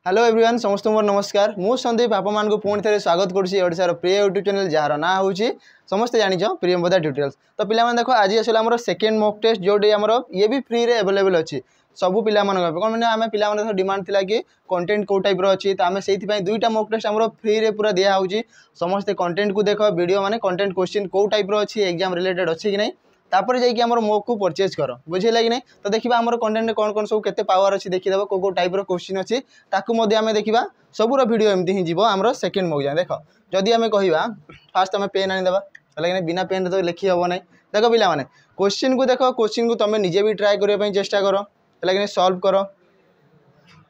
Hello everyone समस्त मोर नमस्कार मु संदीप आप मान को पुणी थे स्वागत करुँचार प्रिय यूट्यूब चैनल जार ना हूँ समस्ते जानी प्रियंवदा ट्यूटोरियल्स। तो पिला देखो आज आसला आम सेकेंड मॉक टेस्ट जोटी आम ये भी फ्री रे अवेलेबल अच्छी सबू पिला कौन मैंने आम पिला डिमांड थिला कि कंटेंट कौ टाइप अच्छी तो आम से दुईटा मॉक टेस्ट आम फ्री रे पूरा दिया होची समस्ते कंटेंट को देख वीडियो माने कंटेंट क्वेश्चन कौ टाइप अच्छी एग्जाम रिलेटेड अच्छी कि नहीं तापर जाइए आम मॉक को परचेज कर बुझेगा कि नहीं। तो देखा आम कंटेंट कौन कौन सब केते पावर अच्छी देखीदेव कौ टाइप क्वेश्चन अच्छी ताकू आम देखा सबूर वीडियो एमती ही जीव आम सेकेंड मॉक जाए। देख जदि आम कह फास्ट आम पेन आनीदेवा है बिना पेन तो लिखी हे ना। देख पिला माने क्वेश्चन को देख क्वेश्चन को तुम निजे भी ट्राए करने चेष्टा कर है सल्व कर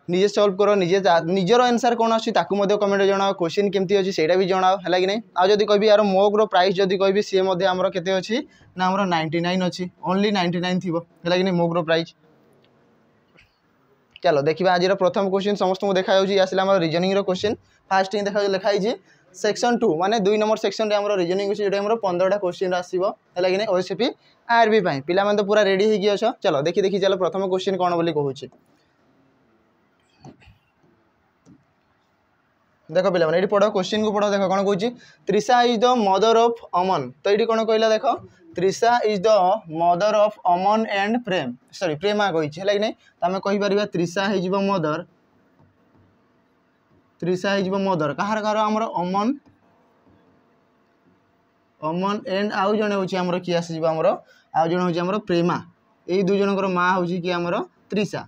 निजे सल्व कर निजे निजर आंसर कौन अच्छी कमेंट जनाओ क्वेश्चन केमती अच्छी से भी जनाओ है कि नहीं। आज जब कह यार मॉक प्राइस जब कह सी आमर केते अच्छी ना आमर 99 अच्छी ओनली 99 थी है कि नहीं मॉक प्राइस। चलो देखा आज प्रथम क्वेश्चन समस्त देखा आसला रीजनिंग क्वेश्चन फास्ट ही देखा लिखाई सेक्शन 2 माने 2 नंबर सेक्शन रे हमरो रीजनिंग अच्छी जो 15टा क्वेश्चन आसीबो है कि नहीं ओएसपी आरबी पाई पिला मन तो पूरा रेडी हो गई। चलो देखी चलो प्रथम क्वेश्चन कौन बोली कहूँ देख पिला ये पढ़ क्वेश्चन को पढ़ देख कौन कहूँ Trisha is the mother of Aman. तो ये कौन कहला देख Trisha is the mother of Aman and Prem sorry Prema कही है कि नहीं। तो आम कहीपर त्रिशा हो मदर त्रिशा हो मदर कहार कहार आमर अमन अमन एंड आउ जड़े हूँ किए आसमर आउ जड़े हूँ आमर प्रेमा यही दुई जनकर माँ हूँ कि आमर त्रिशा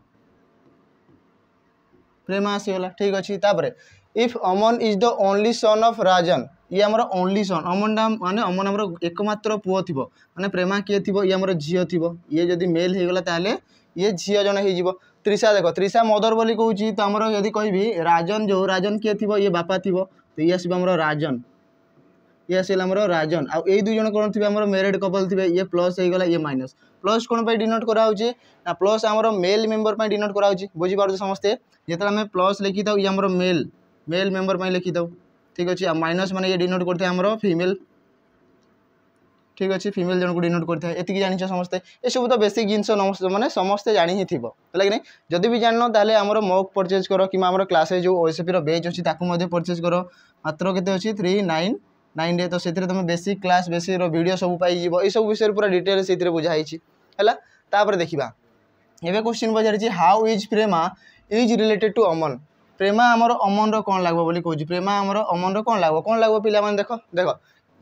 प्रेमा आसीगला ठीक अच्छे। तापर if Aman is the only son of Rajan ये आमर ओनली सन अमन माने अमन आमर एकमात्र पुओ थी माने प्रेमा किए थी ये आमर झील थी ये जदि मेल होगला ताले ये झील जन हो। त्रिशा देख त्रिशा मदर बोली कहूँ तो आमर यदि कहि राजन जो राजन किए थी ये बापा थी तो ये आसो आमर राजन ये आसला आमर राजन आउ ये दुई जन कौन थे आमर मैरिड कपल थे ये प्लस होगला ये माइनस प्लस कौन पर डिनोट कराऊँ ना प्लस आमर मेल मेम्बर पर डिनोट कराऊँ बुझीपार समस्ते जो आम प्लस लिखी था ये आमर मेल मेल मेम्बर पर लिखी था ठीक अच्छे माइनस माने ये डिनोट करते आमर फीमेल ठीक अच्छे फीमेल जन को डिनोट करते हैं एति जानी समस्ते ये सब तो बेसिक जिनस मैंने समस्ते जानी ही थी है कि नहीं। जदि भी जान ताले आमर मॉक परचेज कर कि आमर क्लास जो ओएसपी बेच अच्छी परचेज कर मात्र के अच्छी 399 तो से तुम बेसिक क्लास बेसिक वीडियो सब पाई ये सब विषय पूरा डिटेल से बुझाई है। देखा ये क्वेश्चन पचारि how is Prema is related to Aman Prema आमर अमन कौन लगो बोली कहूँ प्रेमा आमर अमन कौन लगो पिला माने देख देख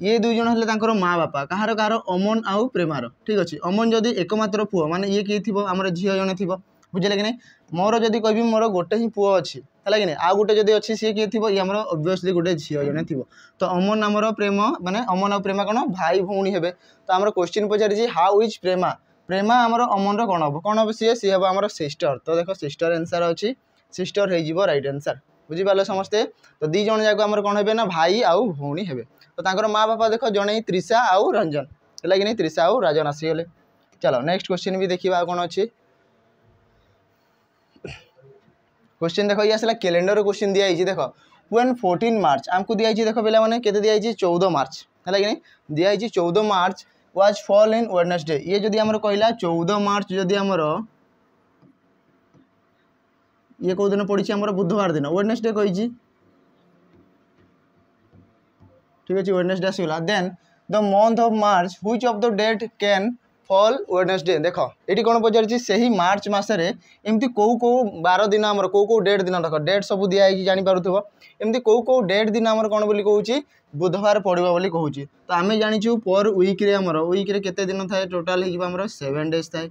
ये दुई जन है माँ बापा कहार कहार अमन आउ प्रेमार ठीक अच्छे। अमन जदि एकमात्र पुओ माने ये किए थी आमर झील जन थी बुझे कि नहीं। मोर जदि कह मोर गोटे ही पुओ अच्छी है कि नहीं आउ गोटे जदि अच्छी सी किए थी ये आमर ऑब्वियसली गोटे झील जन थी तो अमन आमर प्रेम माने अमन आउ प्रेमा कौन भाई भौणी हे। तो आमर क्वेश्चन पचारि हाउ इज प्रेमा प्रेमा आमर अमन कौन हम सी हम आमर सिस्टर। तो देख सिस्टर आंसर अच्छी सिस्टर हो राइट आंसर बुझीपारे समस्ते। तो दी जन जाक आमर कौन हे ना भाई आउ भौणी हे। तो तांकर माँ बापा देख जड़े त्रिशा आउ रंजन है कि नहीं त्रिशा आउ राजन आसीगले। चलो नेक्स्ट क्वेश्चन भी देखा कौन अच्छी क्वेश्चन देख ये आसला कैलेंडर क्वेश्चन दिखाई देख व्हेन 14 मार्च आमको दिखाई देख पे मैंने केते दिखाई 14 मार्च है कि नहीं दिखाई 14 मार्च वाज फॉल इन वेडनेसडे ये जदि आमर कहला 14 मार्च जदि आमर ये कौ दिन पड़ी आमर बुधवार दिन वेडनेसडे कही ठीक अच्छे वेडनेसडे आसगला then the month of March which of the date can fall Wednesday देख ये कौन पचारि से ही मार्च मसरे एमती कौ कौ बार दिन आमर कौ डेट दिन देख डेट सब दिखाई जापर एमती कौ डेट दिन आमर कौन बोली कहूँ बुधवार पड़ो बोली कहूँ। तो आम जाचु पर वीक्रे आमर वीक्रे केते दिन थाए टोटाल होमर 7 डेज थाए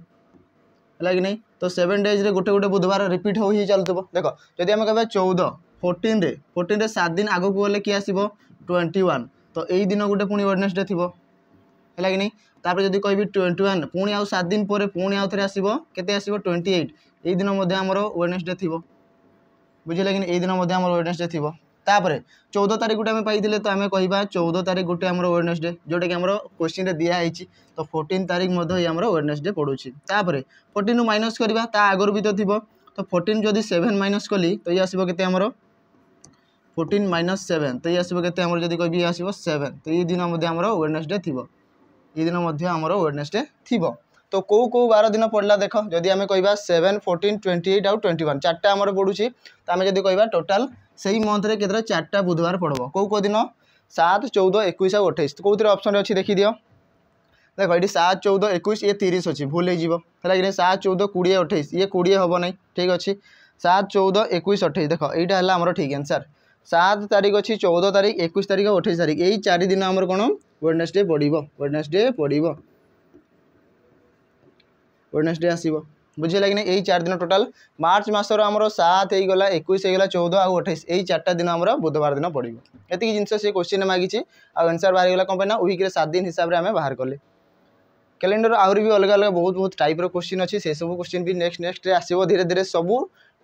है कि नहीं। तो 7 डेज रे गोटे गोटे बुधवार रिपीट हो चलुव देख जदि आम कह 14 14 रे 7 दिन आगू गले किए आसो 21 तो यही दिन गोटे पुणी वेडनेसडे थी है कि नहीं। तापर जदि कह 21 पुणी आउ 7 दिन पर पुणी आउ थे आसो केते आसो 28 यही दिन आमर वेडनेसडे थी बुझे कि यही दिन आमर वेडनेसडे थी। तापर 14 तारीख गोटे पाई तो आम कह 14 तारीख गोटे आमर वेडनेसडे जोटा कि आमर क्वेश्चन दिखाई तो 14 तारीख आमर वेडनेसडे पड़ुछि। तापर 14 माइनस करवा आगर भी तो थी तो 14 जदि 7 माइनस कली तो ये आसो के आमर 14 माइनस 7 तो ये आसो के आमर जदि कह आसो 7 तो ये दिन आमर वेडनेसडे थी ये दिन आमर वेडनेसडे थी। तो कौ बार दिन पड़ला देख जदि आम कह 7, 14, 28 आउ 21 चार्टा आमर पड़ुची तो आम जब कह टोटाल से मंथ में केतटा 4टा बुधवार पड़ब कौ दिन 7, 14, 21 आउ 28 कौन ऑप्शन अच्छी देखी दियो देख ये 7, 14, 21 ये 30 अच्छी भूल है 7, 14, 20, 28 ये 20 हम ना ठीक अच्छे 7, 14, 21, 28 देख यहाँ है आमर ठीक आंसर 7 तारीख अच्छी 14 तारीख 21 तारीख 28 तारीख यही 4 दिन आमर कौन वेडनेसडे पड़ो वेडनेसडे आसो बुझेगा कि नहीं यही 4 दिन टोटाल मार्च मसर आमर 7 होगा 21 होगा 14 आउ 28 यही 4टा दिन आमर बुधवार दिन पड़ो ये जिनस सी क्वेश्चन मागी आंसर बाहर गला कौन ना वीक रे 7 दिन हिसाब से आम बाहर कले कैलेंडर आहुरी भी अलग अलग बहुत टाइप क्वेश्चन अच्छी से सब क्वेश्चन भी नेक्स्ट आसो धीरे धीरे सब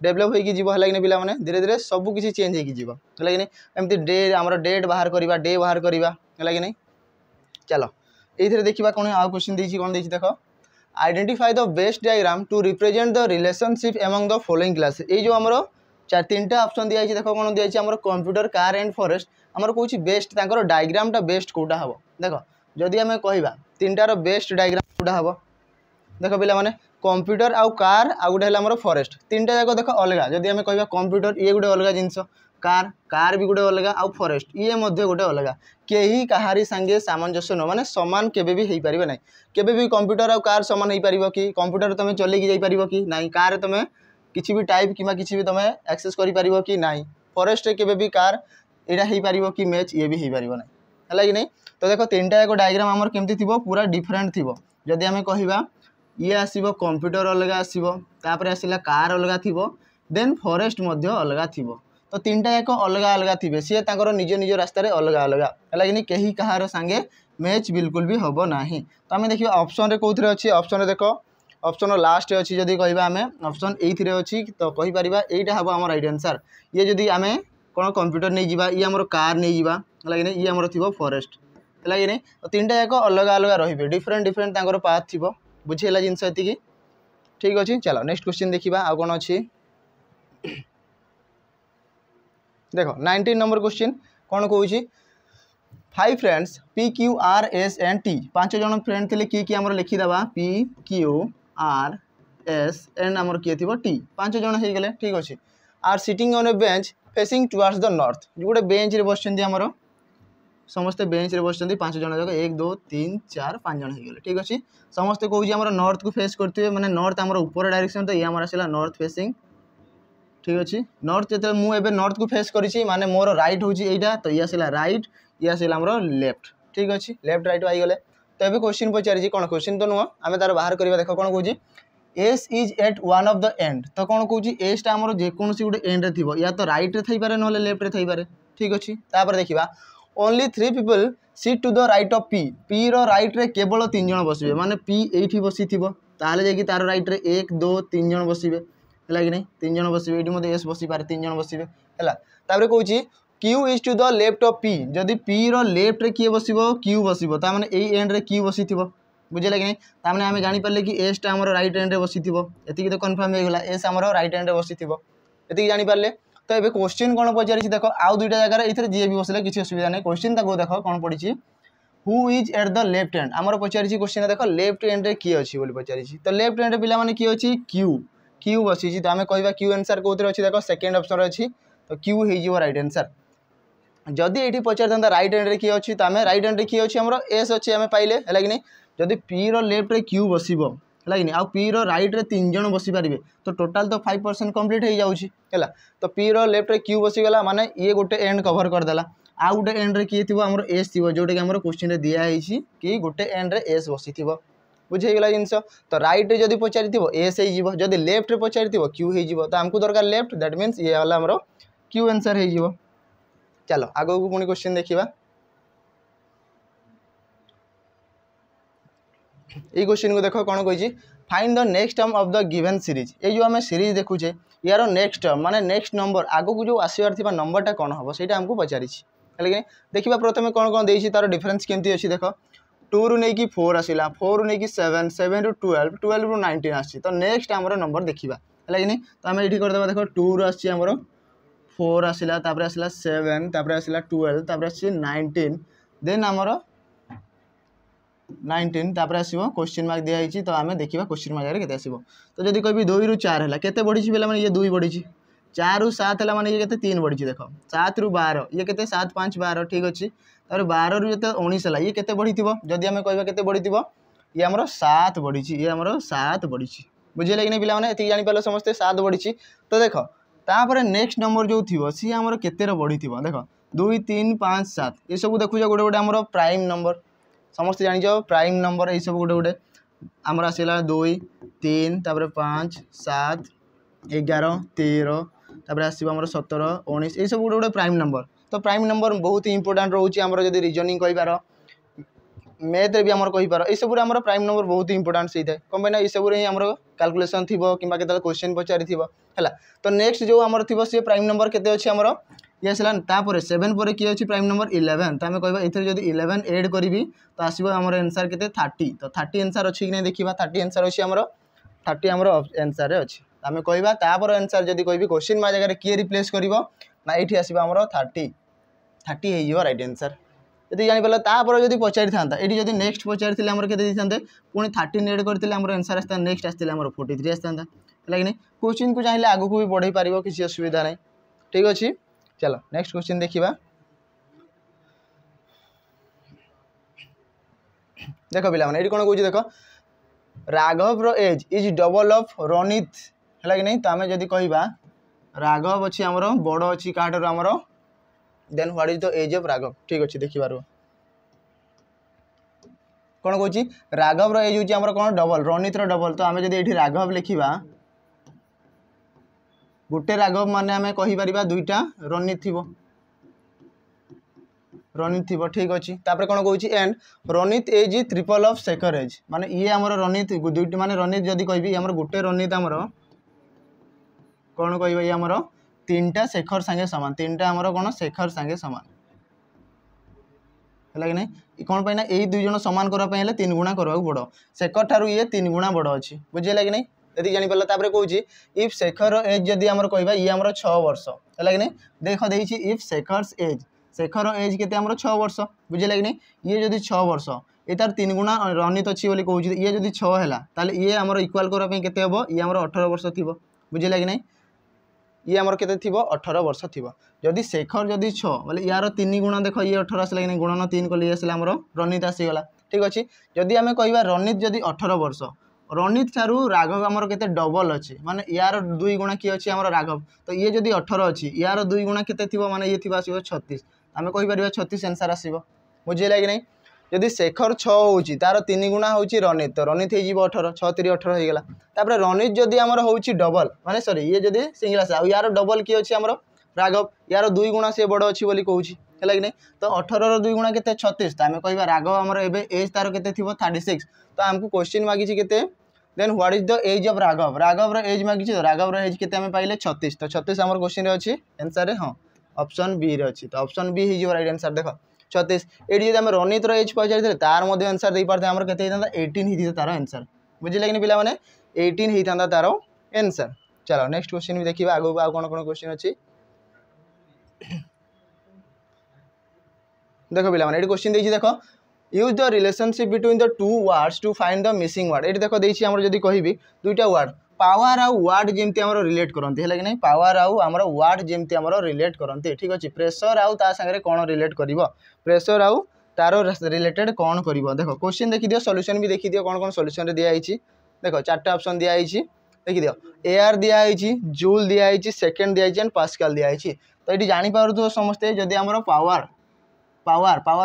डेभलप होगी है पिला माने धीरे धीरे सब किसी चेंज होगी है एमती डे आमर डेट बाहर करवा डे बाहर करवा है कि नहीं चलो ये देखा कौन आउ क्वेश्चन देख कौन देख देख identify the best diagram to represent the relationship among the following class ये जो आमर 3टा ऑप्शन दिया देख कौन दिया आमर कंप्यूटर कार एंड फॉरेस्ट आमर कौन बेस्ट डायग्राम बेस्ट कौटा हम देख जदि आम कह 3टार बेस्ट डायग्राम कौटा हम देख पिला माने कंप्यूटर आउ कार आउ गोटे है फॉरेस्ट 3टा जाक देख अलग जदि आम कह कंप्यूटर ये गोटे अलग जिनस कार भी गोटे अलग आउ फॉरेस्ट ये गोटे अलग कहीं कहारी सांगे सामंजस्य न माने सामान केबे भी हो पारे ना केबे भी कंप्यूटर आउ कार सामान हो पार कि कंप्यूटर तुम चलैकी जापर कि ना कार तुम किसी भी टाइप कि किसी भी तुम एक्सेस कर कि ना फॉरेस्ट केबे भी कार यहाँ हो पार कि मैच ये भी हो पार ना है कि नहीं तो देख 3टा जाक डायग्राम आमर केमती थी पूरा डिफरेंट थी जदि आम कह ये आसो कंप्यूटर अलग आसो आसला कार अलग थी देन फॉरेस्ट अलग थी तो 3टा जाक अलग अलग थे सी निज निज रास्त अलग अलग है कि नहीं कहीं कहार सांगे मैच बिल्कुल भी हम ना तो आम देखिए ऑप्शन कौन अच्छी ऑप्शन देख ऑप्शन लास्ट अच्छी जदि कह आम ऑप्शन ये अच्छी तो कहीपर यहाँ हम आम राइट आंसर ये जदि आम कौन कंप्यूटर नहीं जावा ये आमर कार नहीं जावा है कि नहीं ये आमर थी फॉरेस्ट है कि नहीं तो 3टा जाक अलग अलग रे डिफरेंट डिफरेंट पाथ थी बुझेगा जिनस ये ठीक अच्छे चलो नेक्स्ट क्वेश्चन देखा आ कौन अच्छी देख 19 नंबर क्वेश्चन कौन कौन 5 friends P Q R S and T 5 जन फ्रेंड थे किए आम लिखिदेवा P Q R S and आमर किए थी T 5 जन हो गले ठीक अच्छे are sitting on a bench facing towards the north जो गोटे बेंच रे बस आमर समस्ते बेंच रे बस 5 जन जाक 1 2 3 4 5 जन हो गले ठीक अच्छे समस्ते कौन आम नॉर्थ को फेस करते मैंने नॉर्थ आमर ऊपर डायरेक्शन तो ये आमर आसला नॉर्थ फेसिंग ठीक अच्छे नॉर्थ जो मुझे नॉर्थ को फेस करी माने मोर राइट हूँ यहाँ तो ये आसला राइट ये आसला आमर लेफ्ट ठीक अच्छे लेफ्ट राइट आईगले तो ये क्वेश्चन पचारि कौन क्वेश्चन तो नुह आम तार बाहर करवा देख कौन कौन S is at one of the end तो कौन कौन एस टा आमर जेकोसी गोटे एंड रे या तो राइट रे थी ना लेफ्ट रे थी ठीक अच्छे तापर देखा only 3 people sit to the right of P P रो राइट रे केवल 3 जन बसबे माने पी एठी बसी थिबो ताले जाकि तार राइट रे 1 2 3 जन बसबे है कि नहीं 3 जन बसबे एठी मते एस बसी पारे 3 जन बसबे हैला तापर कहूची Q is to the left of P जदि पी रो लेफ्ट रे किए बसिबो क्यू बसिबो ता माने एई एंड रे क्यू बसी थिबो बुझेला कि नहीं ता माने आमे जानि परले कि एस टा हमर राइट एंड रे बसी थिबो एति तो कंफर्म हो गला एस हमर राइट एंड रे बसी थिबो एति जानि परले तो ये क्वेश्चन कौन पचारि देख आउ 2टा जगह ये जी भी बसले किसी असुविधा नहीं क्वेश्चन तक देख कौन पड़ी who is at the left hand आमर पचारि क्वेश्चन देख लेफ्ट हैंड रे किए अच्छी बोली पचारि तो लेफ्ट हैंड पिला माने किए अच्छी क्यू क्यू बसी तो आम कह क्यू आंसर कौन अच्छी देख सेकेंड ऑप्शन अच्छी तो क्यू हो राइट आंसर जदि ये पचार था राइट हैंड रे किए अच्छी तो आम राइट हैंड रे किए अच्छी आमर एस अच्छे आम पाइले है कि नहीं जदि पी रो लेफ्ट रे क्यू बसिबो है कि नहीं आउ पी रो राइट रे 3 जन बसी पारे तो टोटाल तो 5% कंप्लीट हो जाऊँगी है तो पी रो लेफ्ट रे क्यू बसीगला माने ये गोटे एंड कवर करदेला आउ गोटे एंड रे किए थी आमर एस थी जोटा कि आमर क्वेश्चन दिखाई कि गोटे एंड रे एस बसी बुझेगा जिनस तो राइट रे जदि पचारि एस हो जदि लेफ्ट रे पचारि क्यू हो तो आमको दरकार लेफ्ट दैट मीन्स ये वाला आमर क्यू आंसर हो चलो आगो को पुणी क्वेश्चन देखा ये क्वेश्चन को देख कौन कही find the next term of the given series ये जो आम सीरीज देखुचे यार नेक्स्ट टर्म माने नेक्स्ट नंबर आगो को जो आसबार थी नंबरटा कौन हम से आमको पचारि देखा प्रथम कौन कौन देती तार डिफरेन्स केमती अच्छी देख 2 रु नहीं 4 आसला 4 रु नहीं 7 7 रु 12 12 रु 19 आसी तो नेक्स्ट आमर नंबर देखा है कि नहीं तो आम ये करदे देख 2 रु आमर 4 आसला आसला 7 आसला 12 आस 19 देन आमर 19 तापर आसीबो क्वेश्चन मार्क दिया हिची तो आमे देखिबा क्वेश्चन मार्क रे केते आसीबो तो जदी कहबी 2 रु 4 हला केते बढ़ी छि बेला माने ये 2 बढ़ी छि 4 रु 7 हला माने ये केते 3 बढ़ी छि देखो 7 रु 12 ये केते 7 5 12 ठीक अछि तापर 12 रु जते 19 हला ये केते बढ़ी थिबो जदी आमे कहबा केते बढ़ी थिबो ये हमरो 7 बढ़ी छि ये हमरो 7 बढ़ी छि बुझिले कि नै पिला माने एति जानि पालो समस्त 7 बढ़ी छि तो देखो तापर नेक्स्ट नंबर जो थिबो सी हमरो केते रो बढ़ी थिबो देखो 2 3 5 7 ये सब देखु जा गोटे गोटे हमरो प्राइम नंबर समस्त जानि जाओ प्राइम नंबर ये सब गोटे गोटे हमर आसीला 2 3 तापर 5 7 11 13 तापर आसीबो हमर 17 19 ये सब गोटे गोटे प्राइम नंबर तो प्राइम नंबर बहुत इंपोर्टेंट रहउची हमर जदी रीजनिंग कहि पारो मैथ रे भी हमर कहि पारो ए सब रे हमर प्राइम नंबर बहुत इंपोर्टेंट सही थाए कम ना ए सब रे हमर कैलकुलेशन थिबो किबा केतल क्वेश्चन पचारि थिबो हला तो नेक्स्ट जो हमर थिबो से प्राइम नंबर केते अछि हमर ये सला तापर 7 पर की अछि प्राइम नंबर 11 त हमें कहबा इथर जदी 11 ऐड करबी तो आसीबो हमर आंसर केते 30 तो 30 आंसर अछि कि नै देखिबा 30 आंसर अछि हमर 30 हमर आंसर रे अछि हमें कहबा तापर आंसर जदी कहबी क्वेश्चन मा जगह रे की रिप्लेस करबो ना एठी आसीबा हमर 30 हे जिवो राइट आंसर यदि जानि पला तापर जदी पचारि थांता एठी जदी नेक्स्ट पचारि थिले हमर केते दिथांते पुनी 13 ऐड करथिले हमर आंसर आस्ता नेक्स्ट आस्तिले हमर 43 आस्तांता हला कि नै क्वेश्चन को चाहिले आगु को भी बढ़ाई पारिबो किसी असुविधा नै ठीक अछि चलो नेक्स्ट क्वेश्चन देखिबा देखो पिला माने एठी कोन कहूची देखो राघव रो as is double of Ronit हला कि नै त हमें जदी कहिबा राघव अछि हमरो बडो अछि काटर हमरो then what is the age of Raghav ठीक अछि देखि बारो कोन कहूची राघव रो एज होची हमरो कोन डबल रोनित रो डबल तो हमें जदी एठी राघव लिखिबा गुटे राघव माने हमें कहि परिबा दुईटा रोनित थिबो ठीक अछि तापर कोन कहूची and Ronit age is triple of Shekhar age माने ये हमरो रोनित दुईटा माने रोनित जदी कहबी हमरो गुटे रोनित हमरो कोन कहबा ये हमरो तीनटा शेखर संगे समान तीनटा हमरो कोन शेखर संगे समान हला कि नै कोन पैना एई दुई जण समान करा पय हले 3 गुणा करबा पड़ो शेखर थारु ये 3 गुणा बडो अछि बुझिला कि नै यदि जानि पल्ला तापर कहूची इफ शेखर एज जदी हमरो कहबा ये हमरो 6 वर्ष हला कि नै देखो देइची इफ शेखर्स एज शेखर एज केते हमरो 6 वर्ष बुझिला कि नै ये जदी 6 वर्ष ए तार 3 गुणा रोनित अछि बोली कहूची ये जदी 6 हला ताले ये हमरो इक्वल करा पय केते हबो ये हमरो 18 वर्ष थिबो बुझिला कि नै ये हमर केते थिबो 18 वर्ष थिबो जदी शेखर जदी 6 बोले यार 3 गुणा देखो ये 18 आसला कि नै गुणन 3 कले आसला हमरो रोनित आसी गला ठीक अछि जदी हमें कहबा रोनित जदी 18 वर्ष रोनित थारु राघव हमर केते डबल अछि माने यार 2 गुणा की अछि हमर राघव तो ये जदी 18 अछि यार 2 गुणा केते थिबो माने ये थिबा आसीबो 36 हमें कहि परिबा 36 आंसर आसीबो बुझिला कि नै जदी शेखर 6 होउची तार 3 गुणा होउची रोनित तो रोनित हे जीवो 18 6 3 18 हे गेला तापर रोनित जदी हमर होउची डबल माने सॉरी ये जदी सिंगल आसा यार डबल की अछि हमर राघव यार 2 गुणा से बड़ अछि बोली कहउची हला कि नै तो 18 रो 2 गुणा केते 36 त हमें कहबा राघव हमर एबे एज तार केते थिबो 36 तो हमको क्वेश्चन मागी छी केते then what is the age of Raghav Raghav रो एज मागी छी तो राघव रो एज केते हमें पाइले 36 तो 36 हमर क्वेश्चन रे अछि आंसर रे हां ऑप्शन बी रे अछि तो ऑप्शन बी हे जो राइट आंसर देखो 36 एडी जदी हम रोनित रो एज पचारि दे तार मध्ये आंसर देई पारते हमर केते हितांदा 18 ही दिते तार आंसर बुझिले कि नै पिला माने 18 ही हितांदा तार आंसर चलो नेक्स्ट क्वेश्चन भी देखिबा आगो आ कोन क्वेश्चन अछि देखो पिला माने एडी क्वेश्चन देछि देखो use the relationship between the two words to find the missing word एडी देखो देछि हमर जदी कहिबी दुईटा वर्ड पावर आ वर्ड जेमती हमर रिलेट करंती हला कि नै पावर आ हमर वर्ड जेमती हमर रिलेट करंती ठीक अछि प्रेशर आ ता संगे कोन रिलेट करबो प्रेशर आ तारो रिलेटेड कोन करबो देखो क्वेश्चन देखि दियो सॉल्यूशन भी देखि दियो कोन कोन सॉल्यूशन रे दिया आइछि देखो चारटा ऑप्शन दिया आइछि देखि दियो एआर दिया आइछि जूल दिया आइछि सेकंड दिया आइछि एंड पास्कल दिया आइछि तो एटी जानि पारथु समस्त जदी हमर पावर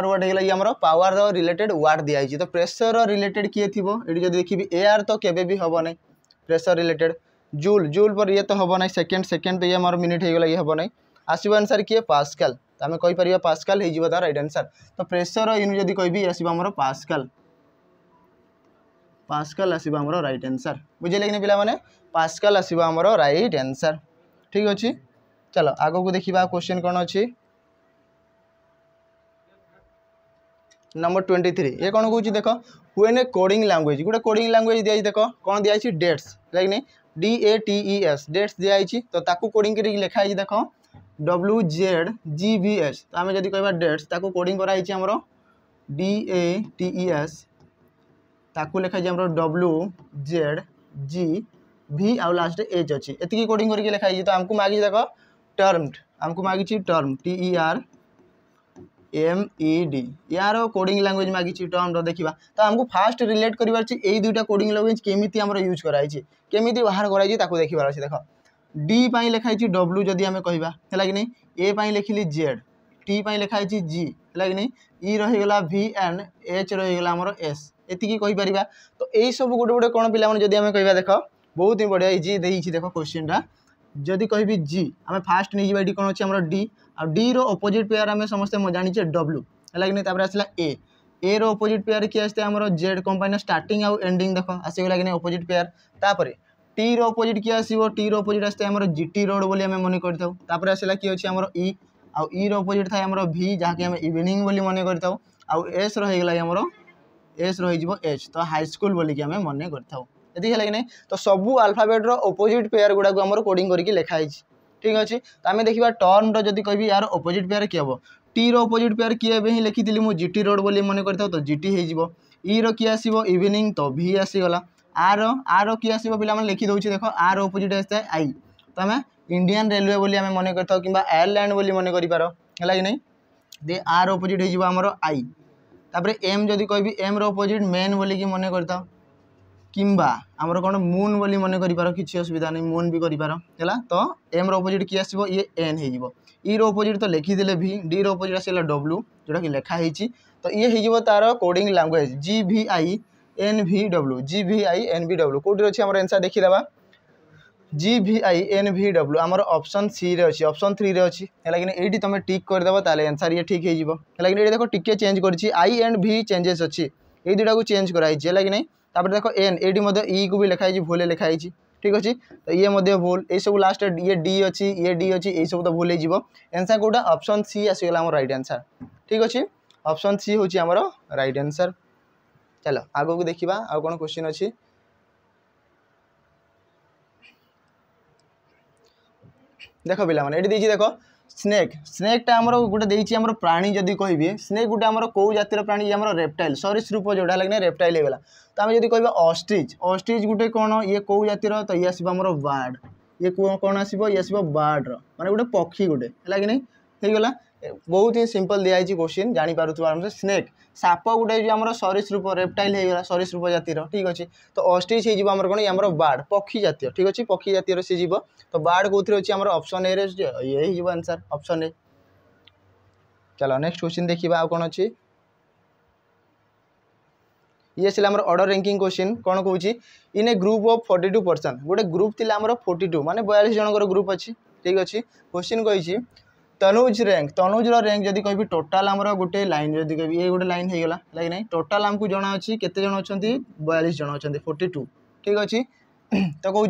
वर्ड हेला ये हमर पावर रो रिलेटेड वर्ड दिया आइछि तो प्रेशर रो रिलेटेड किए थिबो एटी जदी देखिबी एआर तो केबे भी हबो नै प्रेशर रिलेटेड जूल पर ये तो हबो नै सेकंड तो ये हमर मिनिट हे गेला ये हबो नै आसीबो आंसर किए पास्कल त हमें कहि परिबा पास्कल हे जीवो द राइट आंसर तो प्रेशर इन जदी कहबी आसीबो हमर पास्कल आसीबो हमर राइट आंसर बुझिले कि नै पिला माने पास्कल आसीबो हमर राइट आंसर ठीक अछि चलो आगो को देखिबा क्वेश्चन कोन अछि नंबर 23 ये कोन कहूची देखो when A coding language Gute coding language दिया देखो कोन दिया छि डेट्स लाइक नै DATES डेट्स दिया छि तो ताकू कोडिंग करी लिखा छि देखो WZGBS तो हमें जदी कहबा डेट्स ताकू कोडिंग करा छि हमरो DATES ताकू लिखा जाए डब्ल्यू जेड जी भी आउ लास्ट एच अच्छी एति कोडिंग करके लिखाई तो आमको मागी देख टर्म आमको मागी टर्म TERMED यार कोडिंग लैंग्वेज मागी टर्म देखा तो आमको फास्ट रिलेट कर दुईटा कोडिंग लैंग्वेज केमी आम यूज कराई केमी बाहर कराई देखिबार अच्छे देख डी पाई लिखाई डब्ल्यू जदि आम कहवा है कि नहीं ए पाई लिखिली जेड टी पाई लिखाई जी है कि नहीं ई रहीगला भी एंड एच रहीगला आमर एस एतिकी कहीपर तो यही सब गोटे गोटे कौन पे जब आम कहवा देख बहुत ही बढ़िया इजी देख देख क्वेश्चन जदि कहि जी आम फास्ट नहीं जावा कौन अच्छे आम डी आ डी रो अपोजिट पेयर आम समस्ते जानी डब्ल्यू है कि नहीं आसला ए रो अपोजिट पेयर किए आसते आम जेड कंपानी स्टार्टिंग आउ एंडिंग देख आसगला कि नहीं अपोजिट पेयर तापर टी रो अपोजिट किए आसो टी रो अपोजिट आसते आम जीटी रोड बोली आम मन कर आसला किए अच्छे आम ई आउ ई रो अपोजिट थाए आम भी जहाँकि आम इवनिंग बोली मन कर आउ एस रहीगला आमर एस रही एच तो हाई स्कूल बोलिकी आम मन कर है कि नहीं तो सबू अल्फाबेट रो अपोजिट पेयर गुड़ा को आम कोडिंग करके लिखाई ठीक अच्छे तो आम देखा टर्म रो कह यार अपोजिट पेयर किए हम टी रो अपोजिट पेयर किए भी लिखी मुझे जीटी रोड बोली मन कर तो जीटी हो ई रो किए आसो इवनिंग तो भी आसीगला आर किए आसो पे लिखी दौर देख आर अपोजिट आसता है आई तो आम इंडियन रेलवे बोली आम मन कर कि एयरलैंड बोली मन कर कि नहीं दे आर अपोजिट होमर आई तापर एम जदि कह एम रो अपोजिट मेन बोलिकी मन कर किंबा आमर कौन मून बोली मन कर किसी असुविधा नहीं मून भी कर तो एम रो अपोजिट किए आसो ये एन हो ई रो अपोजिट तो लिखीदे भी डी रो अपोजिट आसला डब्ल्यू जोटा कि लिखाई तो ये हो तार कोडिंग लैंग्वेज GVINVW GVINVW कौटी अच्छे आम आंसर देखीदा GVINVW आमर ऑप्शन सी रे अच्छी ऑप्शन 3 रे अच्छी है कि ये तुम टिक करदेव ताले आंसर ये ठीक हो देखो टिके चेंज कर आई एंड भी चेंजेस अच्छी ये दुटा को चेंज कराई है कि नहीं तापर देखो एन ये ई को भी लिखाई भूल लिखाई ठीक अच्छे तो ये भूल ये सब लास्ट ये डी अच्छी ये सब तो भूल हो आंसर कौटा ऑप्शन सी आसगला आम राइट आंसर ठीक अच्छे ऑप्शन सी हूँ आमर राइट आंसर चलो आग को देखा आउ कौन क्वेश्चन अच्छी देख पे ये देख स्नेक स्नेकटा आमर गोटे आमर प्राणी जदि कह स्नेक गोटे आमर कौ जातिर प्राणी आमर रेप्टाइल सरीसृप जोड़ा लगे रेप्टाइल होगा तो आम जब कह ऑस्ट्रिच ऑस्ट्रिच गोटे कौन ये कौ जातिर तो ये आसो आमर बार्ड ये कौन आसो ये आसो बार्ड माने गोटे पक्षी गोटे है कि नहीं होगला बहुत ही सिंपल दिखाई क्वेश्चन जापर आराम से स्नेक साप गोटे जो आम सरीसृप रेप्टाइल होगा सरीसृप जातिर ठीक अच्छे तो ऑस्ट्रिच होमर कौन आमर बार्ड पक्षी जातीय ठीक अच्छे पक्षी जातीय सी जीव तो बार्ड कौन अच्छी आम ऑप्शन ए ये आंसर ऑप्शन ए चलो नेक्स्ट क्वेश्चन देखा आउ कौन अच्छी ये आम ऑर्डर रैंकिंग क्वेश्चन कौन कौन इन ए ग्रुप ऑफ 42 पर्सन गोटे ग्रुप थी आम 42 माने 42 जनकर ग्रुप अच्छी ठीक अच्छे क्वेश्चन कही तनुज रैंक जदि कह टोटाल आमर गोटे लाइन जदि कह ये गोटे लाइन होगला है नहीं टोटाल आमको जना अच्छी केते जन अच्छा 42 जन अच्छा 42 ठीक अच्छे तो कौन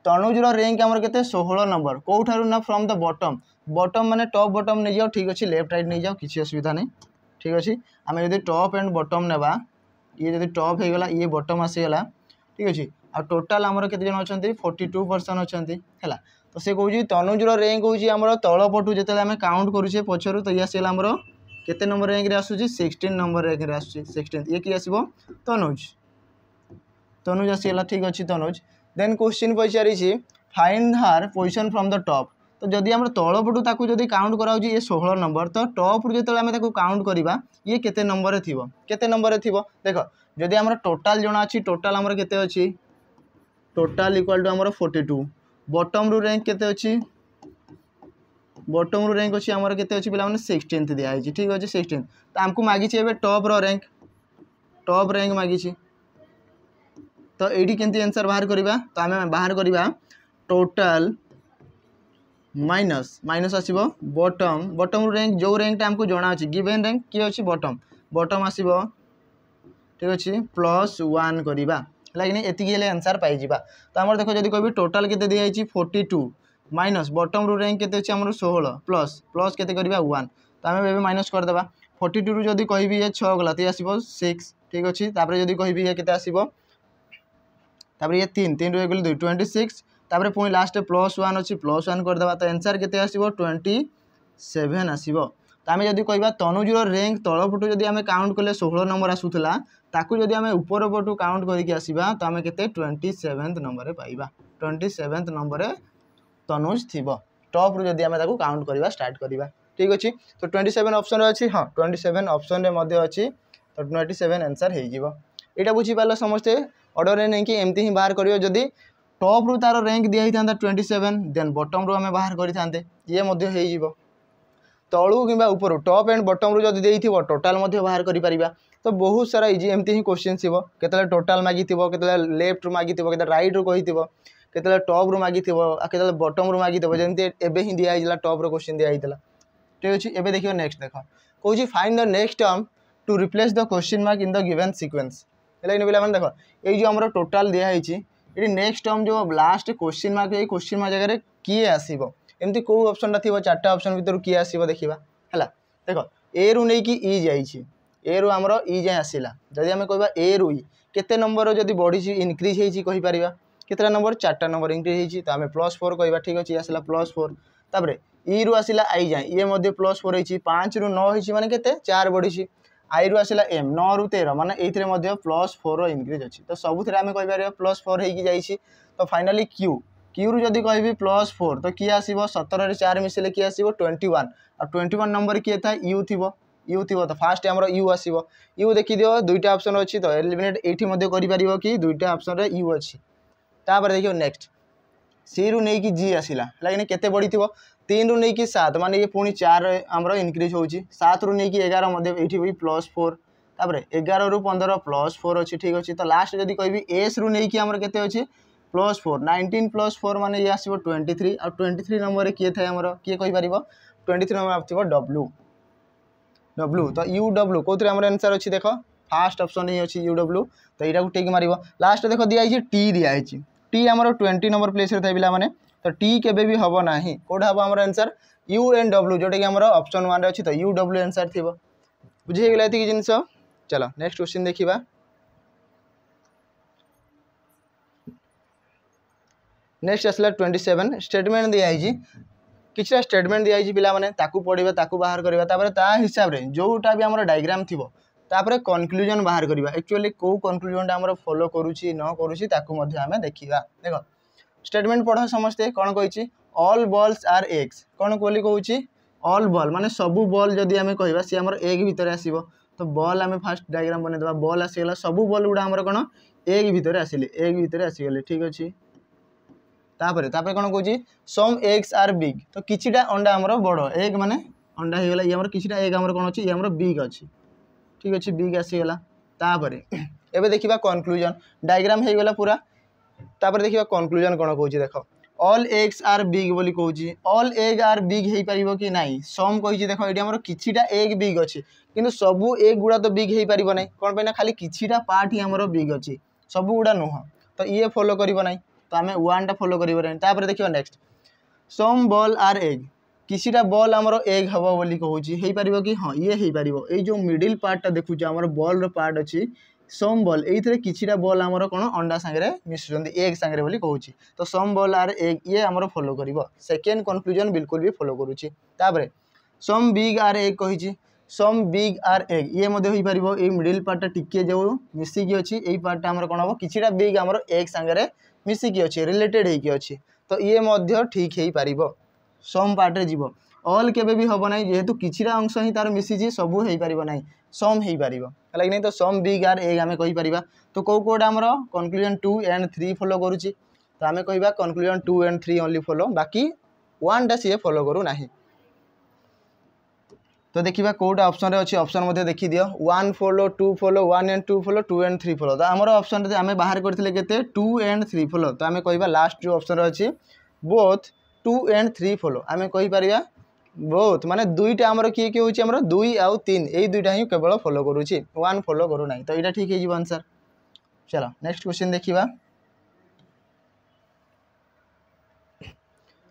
तनुज रैंक आमर के 16 नंबर कौठार ना फ्रॉम द बॉटम माने टॉप बॉटम नहीं जाओ ठीक अच्छे लेफ्ट राइट नहीं जाओ किसी असुविधा नहीं ठीक अच्छे आम जब टॉप एंड बॉटम नेबा ये जब टॉप होगला ये बॉटम आसीगला ठीक अच्छे आ टोटाल आमर केते जन अच्छा 42 पर्सन अच्छा है तो से कौन तनुज रैंक हूँ आम तलपटू जो आम काउंट करुचे पछर तो ये आसगला आमर केते नंबर रैंक रे आसुची 16 नंबर रैंक रे आसुची 16 ये कि आसबो तनुज आसगला ठीक अच्छे तनुज देन क्वेश्चन पचारि फाइंड हार पोजिशन फ्रॉम द टॉप तो जदि आम तलपटू ताकू जदि काउंट कराऊँ ये 16 नंबर तो टॉप रू जो आम काउंट करवा ये केते नंबर केते नंबर देख जदि आम टोटाल जना अच्छी टोटाल आमर केते अच्छी टोटाल इक्वाल टू आमर 42 बॉटम रू रैंक केते अच्छी बॉटम रू रैंक अच्छी आमर केते अच्छी पिला माने 16th दिखाई ठीक अच्छे 16 तो आमको मागी टॉप रैंक मागी तो ये केमती आंसर बाहर करवा तो आम बाहर करवा टोटाल माइनस आसो बॉटम रैंक जो रैंकटा आमको जना अच्छी गिवन रैंक किए अच्छी बॉटम आसो ठीक अच्छे +1 करवा है नहीं एति आंसर पाई तो आम देख जब कह टोटाल के दिखाई 42 माइनस बॉटम रू रैंक के 16 प्लस के 1 तो आम ए माइनस करदे 42 रू जब कह ये 6 गला तो आसो 6 ठीक अच्छे जब कह ये के आसो ये 3 रू 2 26 तापर पुणी लास्ट +1 अच्छी +1 करदे तो आंसर के 27 आसो तो आम जब कह तनुज रैंक तलपटू जब आम काउंट कले 16 नंबर आसूला ताकू जदि आम ऊपर पटू काउंट करके आसवा तो आम के 27 नंबर पाइबा 27 नंबर तनुज थी टॉप रु जदि आम काउंट करवा स्टार्ट करवा ठीक अच्छे। तो 27 ऑप्शन अच्छी हाँ 27 ऑप्शन रे अच्छी तो 27 आंसर हो यहाँ बुझीपार समस्ते ऑर्डर में नहीं कि एमती ही बाहर कर जदि टॉप रु तार रैंक दिया ही था 27 देन बॉटम रु आम बाहर करते ये हो तलू कि ऊपर टॉप एंड बॉटम रु जदि टोटाल बाहर कर तो बहुत सारा इजी एमती ही क्वेश्चन थी केतले टोटाल मागी केतले लेफ्ट रु मागी केतले राइट रु कही केतले टॉप रु मागी केतले बॉटम रु मागी जमी एबे ही दिया टॉप रो क्वेश्चन दिया ठीक अच्छे। एबे देखियो नेक्स्ट देख कौन find the next term to replace the question mark in the given sequence है पे देख ये जो आम टोटाल दिखाई ये नेक्स्ट टर्म जो लास्ट क्वेश्चन मार्क ये क्वेश्चन मार्क जगह किए आसो एमती कौ ऑप्शन थी 4टा ऑप्शन भर किए आसो देखा है देख ए रु नहीं कि ई जाइए ए रु आमर ई जाए आसला जदि आम कह ए रु ई केते नंबर जदि बढ़ी इनक्रीज होईपर केतटा नंबर 4टा नंबर इनक्रीज तो आम +4 कह ठीक अच्छे आसला +4 तापर ई रु आसला आई जाए ये +4 होती 5 रु 9 होती माने केते 4 बढ़ी आई रु आसला एम 9 रु 13 माने ये +4 इनक्रीज अच्छी तो सबुथ आम कह +4 होगी तो फाइनाली क्यू क्यू रु जदि कह +4 तो किए आसो 17 रे 4 मिसेले किए आसो 21 और 21 नंबर किए था यू थी तो फास्ट आमर यू आसो यू देखी दियो दुईटा ऑप्शन अच्छी तो एलिमिनेट ये कि दुईटा ऑप्शन रे यू अच्छी तापर देखियो नेक्स्ट सी रु नहीं कि जी आसला है केते बढ़ी 3 रु नहीं कि 7 माने ये पुणी 4 आमर इनक्रीज हो 7 रु नहीं कि 11 ये भी +4 तापर 11 रु 15 +4 अच्छी ठीक अच्छे। तो लास्ट जदि कहि एस रु नहीं कि आमर केते अच्छी +4 19 +4 माने ये आसो 23 और 23 नंबर किए थे आमर किए कहि पारिबो 23 नंबर आथि डब्ल्यू डब्ल्यू तो यू डब्ल्यू कौन आमर आंसर अच्छी देख फास्ट ऑप्शन ही अच्छी यू डब्ल्यू तो यहाँ टिक मार लास्ट देख दिखाई टी दिखाई टी आमर 20 नंबर प्लेस रे पिला माने तो टी केबे भी हम ना कौटा हम आमर आंसर यू एंड डब्ल्यू जोटा कि आमर ऑप्शन 1 अच्छी तो यू डब्ल्यू आंसर थी बुझीगला ये जिनस। चलो नेक्स्ट क्वेश्चन देखा नेक्स्ट आसला 27 स्टेटमेंट दिखाई किसी स्टेटमेंट दिखाई पिला ताकू पढ़ा ताकू बाहर करवा ता हिसाब से जोटा भी आमर डायग्राम थी तापर कनक्लूजन बाहर करवा एक्चुअली कौ कनक्लूजन आमर फॉलो करुच्ची न करुच्ची आम देखा देख स्टेटमेंट पढ़ समस्ते कौन कही ऑल बॉल्स आर एग्स कौन बोली कहूँ ऑल बॉल माने सबू बॉल जदि आम कह सी आमर एग भितर आसो तो बॉल आम फास्ट डायग्राम बनईदे बॉल आसीगला सबू बॉल गुड़ा आमर कौन एग भितर आसिले एग भितर आसीगले ठीक अच्छे। तापर तापर कौन कहूँ सम एग्स आर बिग तो किछिटा अंडा आमर बड़ एग माने अंडा होगला ये किछिटा एग आमर कौन अच्छी ये आमर बिग अच्छी ठीक अच्छे बिग आसीगला। तापर एबे देखिबा कनक्लूजन डायग्राम हो गला पूरा तापर देखिबा कनक्लूजन कौन कहूँ देख ऑल एग्स आर बिग बोली कहूँ ऑल एग आर बिग हो पार कि नाई सम कही देख ये आमर किछिटा एग बिग अच्छी किंतु सबू एग गुड़ा तो बिग हो पार ना कौन पे खाली किछिटा पार्ट ही आमर बिग अच्छी सबू गुड़ा नुह तो ये फॉलो करिबो नाही तो आम 1टा फॉलो करें। देखिए next some ball are egg किसीटा बॉल आमर एग हम बोली कहूँ पार कि हाँ ये हो पार ये जो मिडिल पार्टा देखुचे आमर बॉल पार्ट अच्छी सम बॉल ये किछिटा बॉल आमर कौन अंडा सांगे मिशुंट एग सांगे बोली कहूँ तो सम बॉल आर एग ये आमर फॉलो कर सेकेंड कनक्लूजन बिल्कुल भी फॉलो करुच्ची। तापर सम बिग आर एग कही सम बिग आर एग ये हो पार ये मिडिल पार्टा टिके जो मिसिकी अच्छी यही पार्टा आमर कौन हम किछिटा बिग आमर एग सांगे मिसिकी अच्छी रिलेटेड होगी अच्छी तो ये ठीक हो पार सम पार्टे जीव ऑल केबे भी हम ना जेहेतु किछिटा अंश ही तार मिसी सबू हो पार ना सम हो पार है नहीं तो सम बिग आर एग आम कहीपर तो कौ कौटा आमर कनक्लूजन 2 एंड 3 फॉलो करुच्ची तो आम कह कनक्लूजन 2 एंड 3 ओनली फॉलो बाकी 1टा सी फॉलो करू ना। तो देखा कौटा ऑप्शन अच्छी ऑप्शन देखी दियो 1 follow 2 follow 1 and 2 follow 2 and 3 follow तो आमर ऑप्शन आम बाहर करते के 2 एंड 3 फॉलो तो आम कह लास्ट जो ऑप्शन अच्छी बोथ 2 एंड 3 फॉलो आम कहीपर बोथ माने दुईटा आमर किए किए होची आमर 2 आउ 3 यही दुईटा ही केवल फॉलो करुच्ची 1 फॉलो करू ना तो यहाँ ठीक है आंसर। चलो नेक्स्ट क्वेश्चन देखा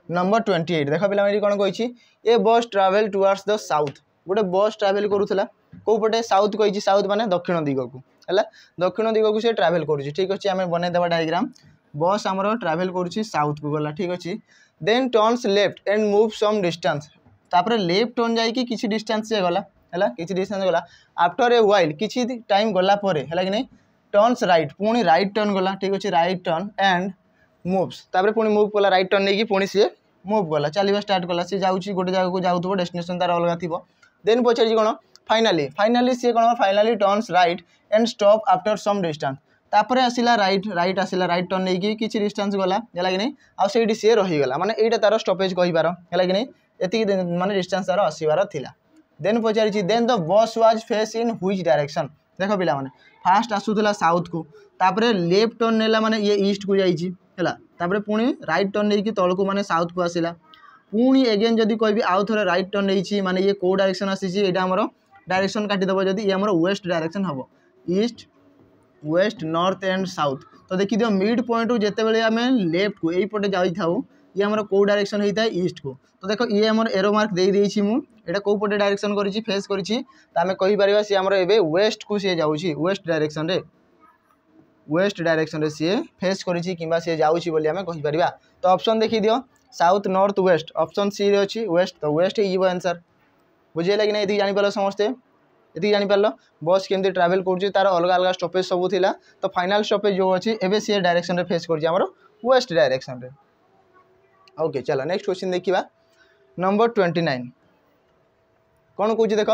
नंबर 28 देख पे कौन कही ए बस ट्रावेल टुवर्ड्स द साउथ गोटे बस ट्रावेल करूला कौपटे साउथ कही साउथ माने दक्षिण दिग को है दक्षिण दिग को सी ट्रावेल करुच्ची ठीक अच्छे आम बनईदे डायग्राम बस आमर ट्रावेल करुच्ची साउथ को गला ठीक अच्छे then turns left and move some distance तापर लेफ्ट टर्न जाकि किसी डिस्टेंस से गला है किसी डिस्टेंस गला आफ्टर ए व्हाइल किसी टाइम गला परे है कि नहीं टर्न्स राइट पुणी राइट टर्न गला ठीक अच्छे राइट टर्न एंड मूव्स तापर पुणी मूव कला राइट टर्न नहीं पुणी सी मूव कला चलवा स्टार्ट कला सी जाऊँगी गोटे जगह को जाऊँ डेस्टिनेशन तार अलग थी देन पचार कौन फाइनाली सी कौन finally turns right and stop after some distance तापर आसला राइट आसला राइट टर्न नहीं किसी डिस्टेंस गला है कि नहीं आउट सी रहीगला माने एटा तार स्टॉपेज कहींपार है कि नहीं ये माने डिस्टेंस तार आसबार थिला देन पचारि then the bus was face in which direction देख पिला माने फास्ट आसुला साउथ को तापर लेफ्ट टर्न नेला माने ये ईस्ट को जाइए है तापर पुणी राइट टर्न नहीं तल को माने साउथ को आसला पुणी एगेन जदि कहि आउ थे राइट टर्न नहीं माने ये कौ डायरेक्शन आसी आमर डायरेक्शन काटिदेव जदि ये आमर वेस्ट डायरेक्शन हम east west north and south तो देखी दियो मिड पॉइंट जिते बड़े आम लेफ्ट को यहीपटे जाऊ ये आमर कौ डायरेक्शन होता है ईस्ट को तो देख ये आमर एरो मार्क दे देइछि मु एटा कौ पटे डायरेक्शन करिछि फेस करिछि त आमे कहि परिबा सी आमर एबे वेस्ट को सी जाउछि वेस्ट डायरेक्शन रे सी फेस करिछि किबा सी जाउछि बोली आमे कहि परिबा तो ऑप्शन देखि दियो south north west option C रे अछि वेस्ट तो वेस्ट ही जीवो आंसर बुझियला कि नै एति जानि पालो समस्ते ये जापर बस केमती ट्रावेल कर तार अलग अलग स्टॉपेज सब थिला तो फाइनल स्टॉपेज जो अच्छी एवं सी डायरेक्शन रे फेस कर वेस्ट डायरेक्शन रे ओके चलो नेक्स्ट क्वेश्चन देखा नंबर 29 कौन कौन देख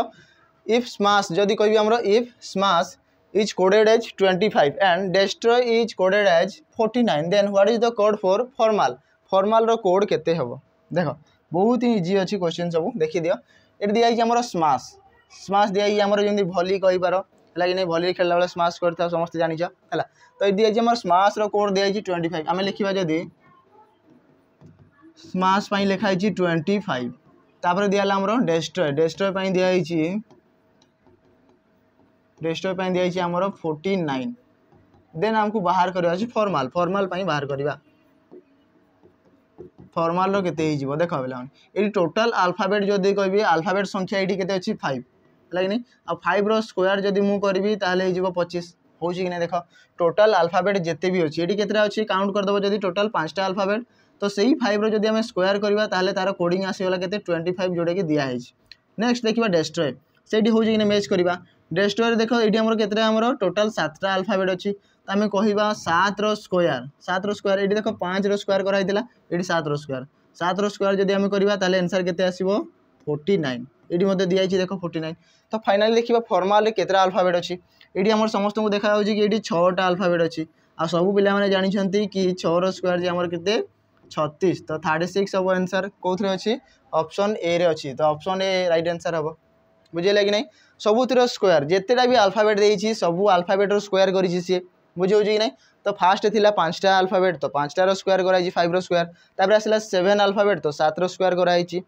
इफ स्माश जदि कह आमर if smash is coded as 25 and destroy is coded as 49 then what is the code for formal रो कोड केते हबो देख बहुत ही इजी अच्छी क्वेश्चन सब देखी दियो ये दिया आमर स्माश दिया आमर जमी भली कहींपार है कि नहीं भली खेलला बेले स्माश कर समस्त जानिछ है तो ये दिया आमर स्माश रो कोड दिया 25 आम लिखा जदि स्माश लिखाई 25 तापर दिया आमर डेस्ट्रॉय दिखाई दिखाई आमर 49 देन आमको बाहर करवा फॉर्माल बाहर करवा फॉर्माल रो केते हिजिबो देख पे ये टोटल अल्फाबेट जदि कहबी अल्फाबेट संख्या ये केते अछि 5 है कि नहीं आ 5 रो स्क्वायर जदि मु करबी ताले हिजिबो 25 होछि कि नहीं देख टोटल अल्फाबेट जिते भी अच्छी ये केतरा अच्छी काउंट करदेव जदि टोटल 5टा अल्फाबेट तो सही 5 रो जदि आम स्क्वायर करबा ताले तार कोडिंग आसीगला केते 25 जोड़े के दिया है नेक्स्ट देखिबा डेस्ट्रॉय सेठी होछि कि नहीं मैच करबा डेस्ट्रॉय देख ये आमर केतरा आमर टोटल 7टा अल्फाबेट अच्छी तो आम कह 7 रो स्क्वायर ये देख 5 रो स्क्वायर कराइला ये 7 रो स्क्वायर जदि आम करबा ताले आंसर केते आसीबो 49 ये मते दिया देख 49 तो फाइनली देखिबा फॉर्माल रे केतरा अल्फाबेट अच्छी ये आमर समस्त को देखा कि ये 6टा अल्फाबेट अच्छी आ सब पिला माने जानिछंती कि 6 रो स्क्वायर जे आमर केते 36 तो 36 सब आंसर कोथरे अच्छी ऑप्शन ए रे अच्छी तो ऑप्शन ए राइट आंसर हम बुझेला कि नहीं सबुतिर स्क्वायर जितेटा भी अल्फाबेट देइछि सब अल्फाबेट रो स्क्वायर करिछि सी बुझे कि नहीं तो फास्ट थिला 5टा अल्फाबेट तो 5टा रो स्क्वायर कराई 5 रो स्क्वायर तापर आसला 7 अल्फाबेट तो 7 रो स्क्वायर कराई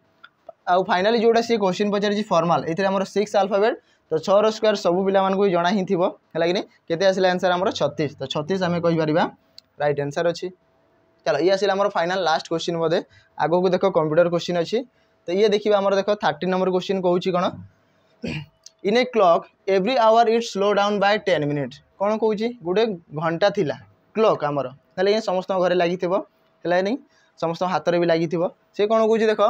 आउ फाइनली जोड़ा सी क्वेश्चन पचारि फॉर्माल ये आमर 6 अल्फाबेट तो 6 रो स्क्वायर सब पिला मानकु जना ही थिबो है कि नहीं केते आसला आंसर आमर 36 तो 36 आमे कहि परिबा राइट आंसर अच्छी चलो ये आसला आमर फाइनल लास्ट क्वेश्चन बोधे आगो को देखो कंप्यूटर क्वेश्चन अच्छी तो ये देखिबा आमर देखो 30 नंबर क्वेश्चन कहूची कोन in a clock every hour it slow down by 10 minute कौन कौची गोटे घंटा थिला क्लॉक आमर है समस्त घरे लगी है नहीं समस्त हाथ में भी लगी से कौन कौची देख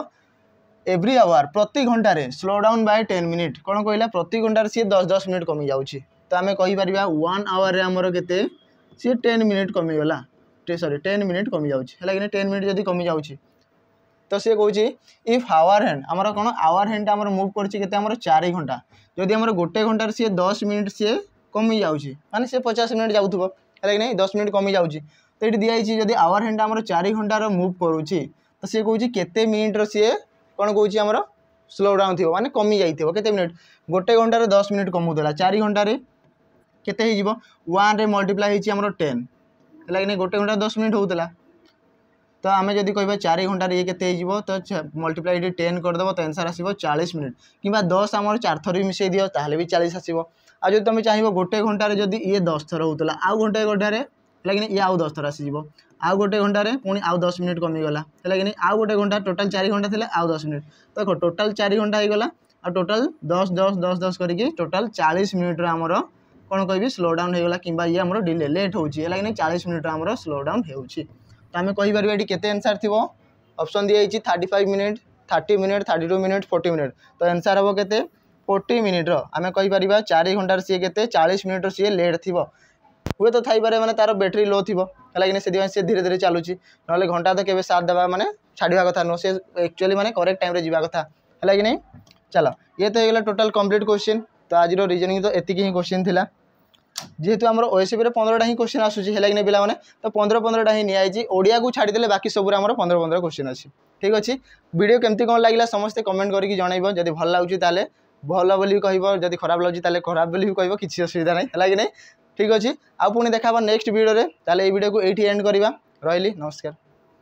एवरी आवर प्रति घंटे स्लो डाउन बाय 10 मिनिट कौन कहला प्रति घंटे सी 10-10 मिनिट कमी जाऊँगी तो आम कहीपर 1 आवर आमर के सी 10 मिनिट कमीगला सॉरी 10 मिनिट कमी जाऊँगी है कि 10 मिनिट जब कमी जाऊँगी तो सी कौन इफ आवर हैंड आमर कौन आवर हैंड आमर मुव कर 4 घंटा जदि आमर गोटे घंटार सी 10 मिनिट सी कमी जाऊँगी माने सी 50 मिनिट जाऊँ है कि नहीं 10 मिनिट कमी जाऊँगी तो ये दिखाई जदि आवर हैंड आमर 4 घंटार मुव करुँची तो सी कौन केते मिनिट्र सी कौन कौन आमर स्लो डाउन थी माने कमी जाइए केते मिनिट गोटे घंटार 10 मिनिट कमुला 4 घंटे केते हो 1 रे मल्टीप्लाई होती 10 है कि नहीं गोटे घंटा 10 मिनिट होता तो आम जब कह 4 घंटे ये के तो मल्टीप्लाई 10 करदेव तो आंसर आसो 40 मिनिट कि 10 आम 4 थर भी मिसई दियो ताहले भी 40 आसो आज जब तुम चाहिए गोटे घंटे जदि ये 10 थर होता आउ गोटे घंटे लेकिन ये आउ 10 थर आसीज आउ गोटे घंटे पुणी आउ 10 मिनिट कमीगला है कि नहीं आउ गोटे घंटा टोटाल 4 घंटा थे आउ 10 मिनिट तो देखो टोटाल 4 घंटा होगला आ टोटाल 10 करके टोटाल 40 मिनिट आमर कौन कह स्लो डाउन होगला कि ये आम डिले लेट होगी है कि 40 मिनिट आमर स्लो डाउन हो तो आम कहीपर ये केते आंसर थी ऑप्शन दिखाई 35 मिनिट 30 मिनिट 32 मिनिट 40 मिनिट तो आंसर हम के 40 मिनिट्र आम कहीपर 4 घंटार सी के 40 मिनिट्र सी लेट थी हुए तो थी माने तार बैटेरी लो थी है से धीरे धीरे चलुची ना घंटा तो केवे साथ देवा माने छाड़ा कथा नुह से एक्चुअली माने करेक्ट टाइम जा कथा है कि नहीं। चलो ये तो होगा टोटाल कंप्लीट क्वेश्चन। तो आज रीजनिंग तो एतिक ही क्वेश्चन थिला जेहेतु आम ओएसपी 15टा ही क्वेश्चन आसूसी है कि नहीं पिला तो 15 ही निआई ओडिया को छाड़देले बाकी सब 15 क्वेश्चन अच्छी। ठीक अच्छे वीडियो केमती कौन लगे समस्ते कमेंट करके जनइब जब भल लगे ताले भल बोली कह जब खराब लगे खराब बोली कह किसी असुविधा नहीं है कि नहीं। ठीक अच्छे आउ पुणी देखा नेक्स्ट वीडियो रे ताले ये वीडियो को एंड करवा रही नमस्कार।